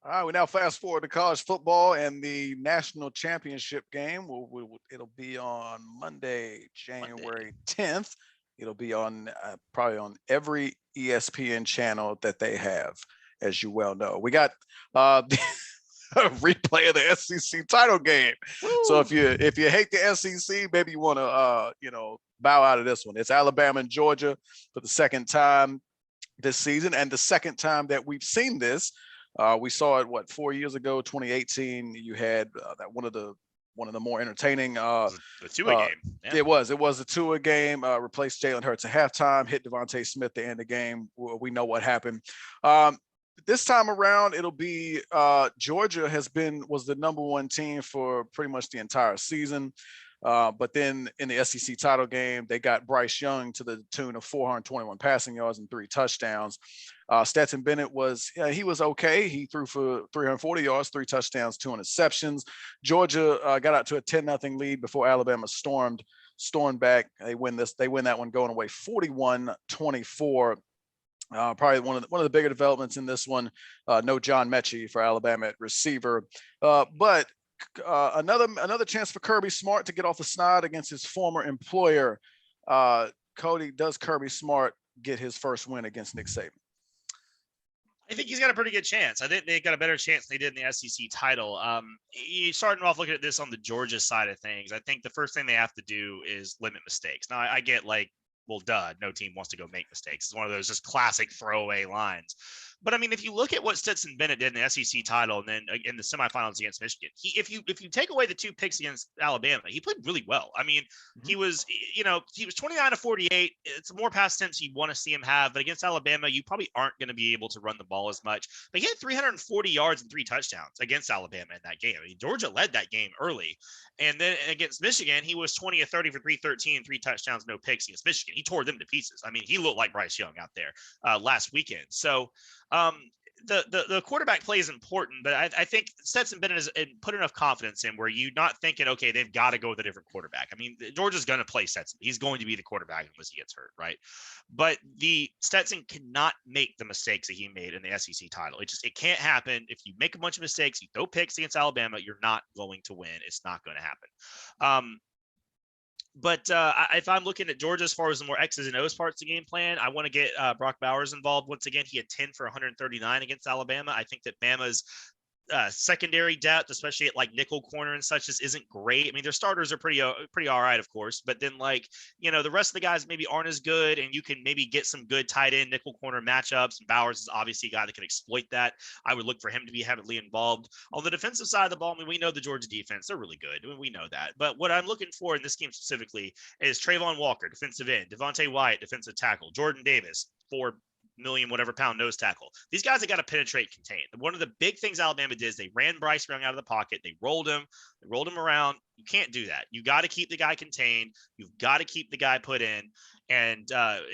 All right, we now fast forward to college football and the national championship game. It'll be on Monday, Monday. January 10th. It'll be on probably on every ESPN channel that they have, as you well know. We got the replay of the SEC title game. So Woo! if you hate the SEC, maybe you want to bow out of this one. It's Alabama and Georgia for the second time this season, and the second time that we've seen this. We saw it 4 years ago, 2018. You had that one of the more entertaining. The Tua Uh, game. Yeah. it was a Tua game. Replaced Jalen Hurts at halftime, hit Devontae Smith to end the game. We know what happened. Um, this time around, it'll be Georgia was the number one team for pretty much the entire season. But then in the SEC title game, they got Bryce Young to the tune of 421 passing yards and 3 touchdowns. Stetson Bennett he was okay. He threw for 340 yards, 3 touchdowns, 2 interceptions. Georgia got out to a 10-0 lead before Alabama stormed back. They win that one going away 41-24. Probably one of the bigger developments in this one. No John Mechie for Alabama at receiver, but another chance for Kirby Smart to get off the snide against his former employer. Cody, does Kirby Smart get his first win against Nick Saban? I think he's got a pretty good chance. I think they got a better chance than they did in the SEC title. You starting off looking at this on the Georgia side of things. I think the first thing they have to do is limit mistakes. Now, I get well, duh, no team wants to go make mistakes. It's one of those just classic throwaway lines. But I mean, if you look at what Stetson Bennett did in the SEC title and then in the semifinals against Michigan, if you take away the 2 picks against Alabama, he played really well. I mean, Mm-hmm. he was 29 to 48. It's more past tense you want to see him have, but against Alabama, you probably aren't going to be able to run the ball as much. But he had 340 yards and 3 touchdowns against Alabama in that game. I mean, Georgia led that game early, and then against Michigan, he was 20 of 30 for 313, 3 touchdowns, no picks against Michigan. He tore them to pieces. I mean, he looked like Bryce Young out there last weekend. So the quarterback play is important, but I think Stetson Bennett has put enough confidence in where you're not thinking, okay, they've got to go with a different quarterback. I mean, Georgia's going to play Stetson. He's going to be the quarterback unless he gets hurt, right? But the Stetson cannot make the mistakes that he made in the SEC title. It can't happen. If you make a bunch of mistakes, you throw picks against Alabama, you're not going to win. It's not going to happen. But if I'm looking at Georgia as far as the more X's and O's parts of the game plan, I want to get Brock Bowers involved. Once again, he had 10 for 139 against Alabama. I think that Bama's secondary depth, especially at nickel corner and such, isn't great. I mean, their starters are pretty all right, of course, but then the rest of the guys maybe aren't as good, and you can maybe get some good tight end nickel corner matchups. And Bowers is obviously a guy that can exploit that. I would look for him to be heavily involved. On the defensive side of the ball, I mean, we know the Georgia defense, they're really good. I mean, we know that. But what I'm looking for in this game specifically is Trayvon Walker, defensive end, Devontae Wyatt, defensive tackle, Jordan Davis, 4 million whatever pound nose tackle. These guys have got to penetrate, contain. One of the big things Alabama did is they ran Bryce Young out of the pocket. They rolled him around. You can't do that. You got to keep the guy contained. You've got to keep the guy put in and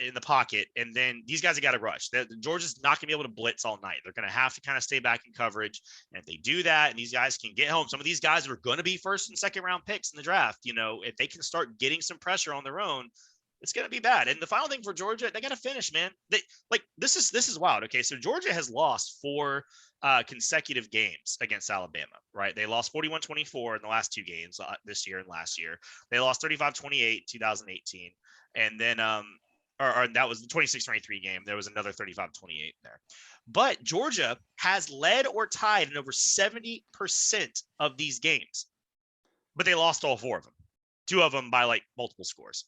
in the pocket. And then these guys have got to rush. Georgia's not going to be able to blitz all night. They're going to have to kind of stay back in coverage. And if they do that, and these guys can get home, some of these guys are going to be first and second round picks in the draft. If they can start getting some pressure on their own, it's going to be bad. And the final thing for Georgia, they got to finish, man. This is wild. Okay, so Georgia has lost 4 consecutive games against Alabama, right? They lost 41-24 in the last 2 games this year and last year. They lost 35-28 2018. And then or that was the 26-23 game. There was another 35-28 there. But Georgia has led or tied in over 70% of these games. But they lost all 4 of them. 2 of them by multiple scores.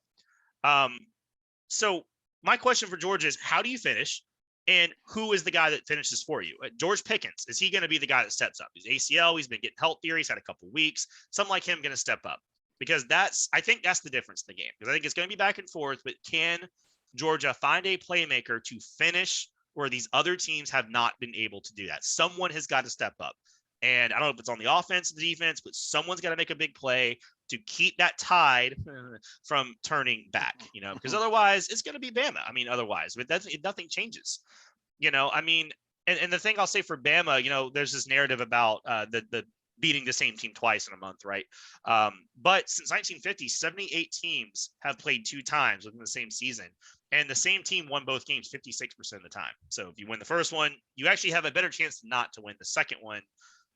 So my question for Georgia is, how do you finish, and who is the guy that finishes for you? George Pickens, is he going to be the guy that steps up? He's ACL. He's been getting healthier. He's had a couple of weeks. Something like him going to step up, because I think that's the difference in the game, because I think it's going to be back and forth, but can Georgia find a playmaker to finish where these other teams have not been able to do that? Someone has got to step up. And I don't know if it's on the offense or the defense, but someone's got to make a big play to keep that tide from turning back, because otherwise it's going to be Bama. I mean, otherwise, but nothing changes, I mean, and the thing I'll say for Bama, there's this narrative about the beating the same team twice in a month, right? But since 1950, 78 teams have played 2 times within the same season. And the same team won both games 56% of the time. So if you win the first one, you actually have a better chance not to win the second one.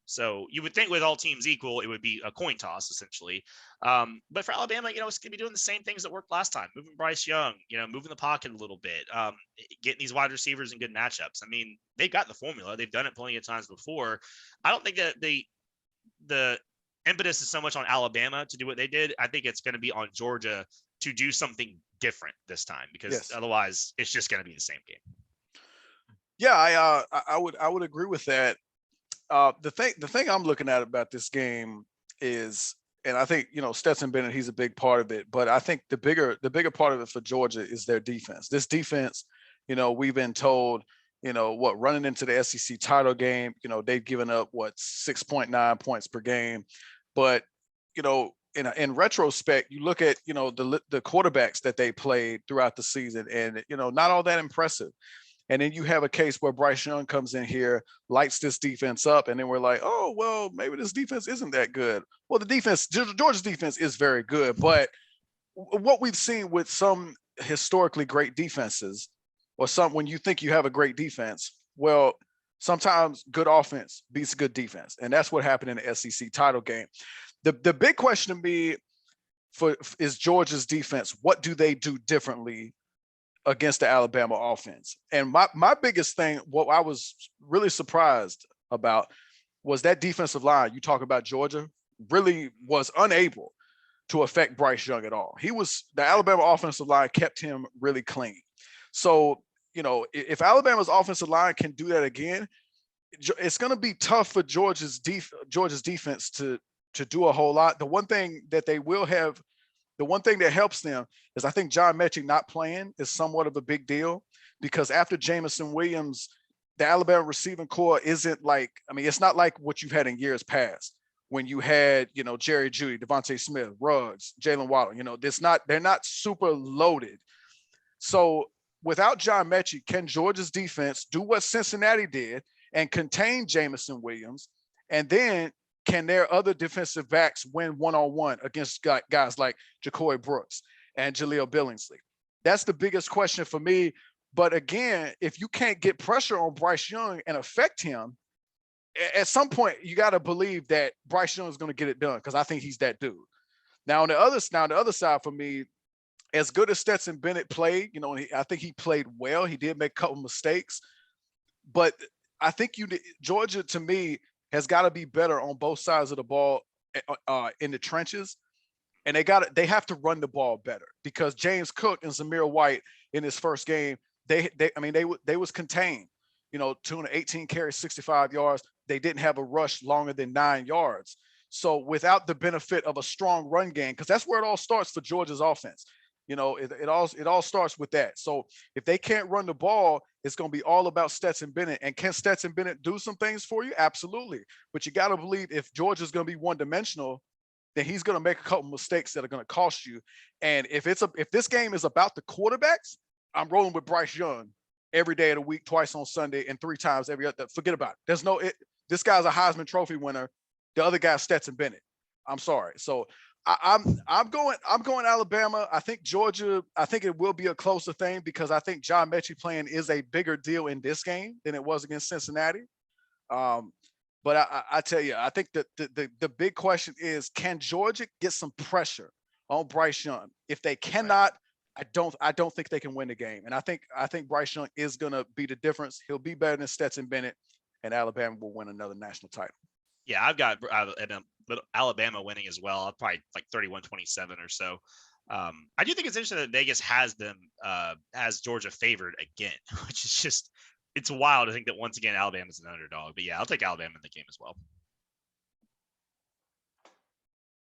So you would think with all teams equal, it would be a coin toss essentially. But for Alabama, it's going to be doing the same things that worked last time, moving Bryce Young, moving the pocket a little bit, getting these wide receivers in good matchups. I mean, they've got the formula. They've done it plenty of times before. I don't think that the impetus is so much on Alabama to do what they did. I think it's going to be on Georgia to do something different this time, because otherwise it's just going to be the same game. Yeah, I would agree with that. The thing I'm looking at about this game is, and I think Stetson Bennett, he's a big part of it, but I think the bigger part of it for Georgia is their defense. This defense, we've been told, running into the SEC title game, they've given up 6.9 points per game, but in retrospect, you look at the quarterbacks that they played throughout the season, and not all that impressive. And then you have a case where Bryce Young comes in here, lights this defense up, and then we're like, oh, well, maybe this defense isn't that good. Well, Georgia's defense is very good, but what we've seen with some historically great defenses, or when you think you have a great defense, well, sometimes good offense beats good defense. And that's what happened in the SEC title game. The big question to me is Georgia's defense. What do they do differently against the Alabama offense? And my biggest thing, what I was really surprised about, was that defensive line. You talk about Georgia really was unable to affect Bryce Young at all. The Alabama offensive line kept him really clean. So, if Alabama's offensive line can do that again, it's going to be tough for Georgia's defense to do a whole lot. The one thing that they will have, the one thing that helps them is, I think John Mechie not playing is somewhat of a big deal, because after Jameson Williams, the Alabama receiving core isn't it's not like what you've had in years past when you had, Jerry Jeudy, Devontae Smith, Ruggs, Jalen Waddle. They're not super loaded. So without John Mechie, can Georgia's defense do what Cincinnati did and contain Jameson Williams? And then can their other defensive backs win one-on-one against guys like Ja'Cory Brooks and Jaleel Billingsley? That's the biggest question for me. But again, if you can't get pressure on Bryce Young and affect him, at some point you got to believe that Bryce Young is going to get it done, because I think he's that dude. Now on the other side for me, as good as Stetson Bennett played, I think he played well. He did make a couple mistakes, but I think Georgia, to me, has got to be better on both sides of the ball in the trenches, and they have to run the ball better, because James Cook and Zamir White in his first game, they was contained. 218 carries, 65 yards. They didn't have a rush longer than 9 yards. So without the benefit of a strong run game, because that's where it all starts for Georgia's offense. It all starts with that. So if they can't run the ball, it's going to be all about Stetson Bennett. And can Stetson Bennett do some things for you? Absolutely. But you got to believe, if Georgia's going to be one-dimensional, then he's going to make a couple mistakes that are going to cost you. And if this game is about the quarterbacks, I'm rolling with Bryce Young every day of the week, twice on Sunday, and 3 times every other. Forget about it. This guy's a Heisman Trophy winner. The other guy's Stetson Bennett. I'm sorry. So I'm going Alabama. I think Georgia, I think it will be a closer thing, because I think John Mechie playing is a bigger deal in this game than it was against Cincinnati. But I tell you, I think that the big question is, can Georgia get some pressure on Bryce Young? If they cannot, I don't think they can win the game. And I think Bryce Young is going to be the difference. He'll be better than Stetson Bennett, and Alabama will win another national title. Yeah, I've got Alabama winning as well. Probably like 31-27 or so. I do think it's interesting that Vegas has them as Georgia favored again, which is just, it's wild to think that once again Alabama's an underdog. But yeah, I'll take Alabama in the game as well.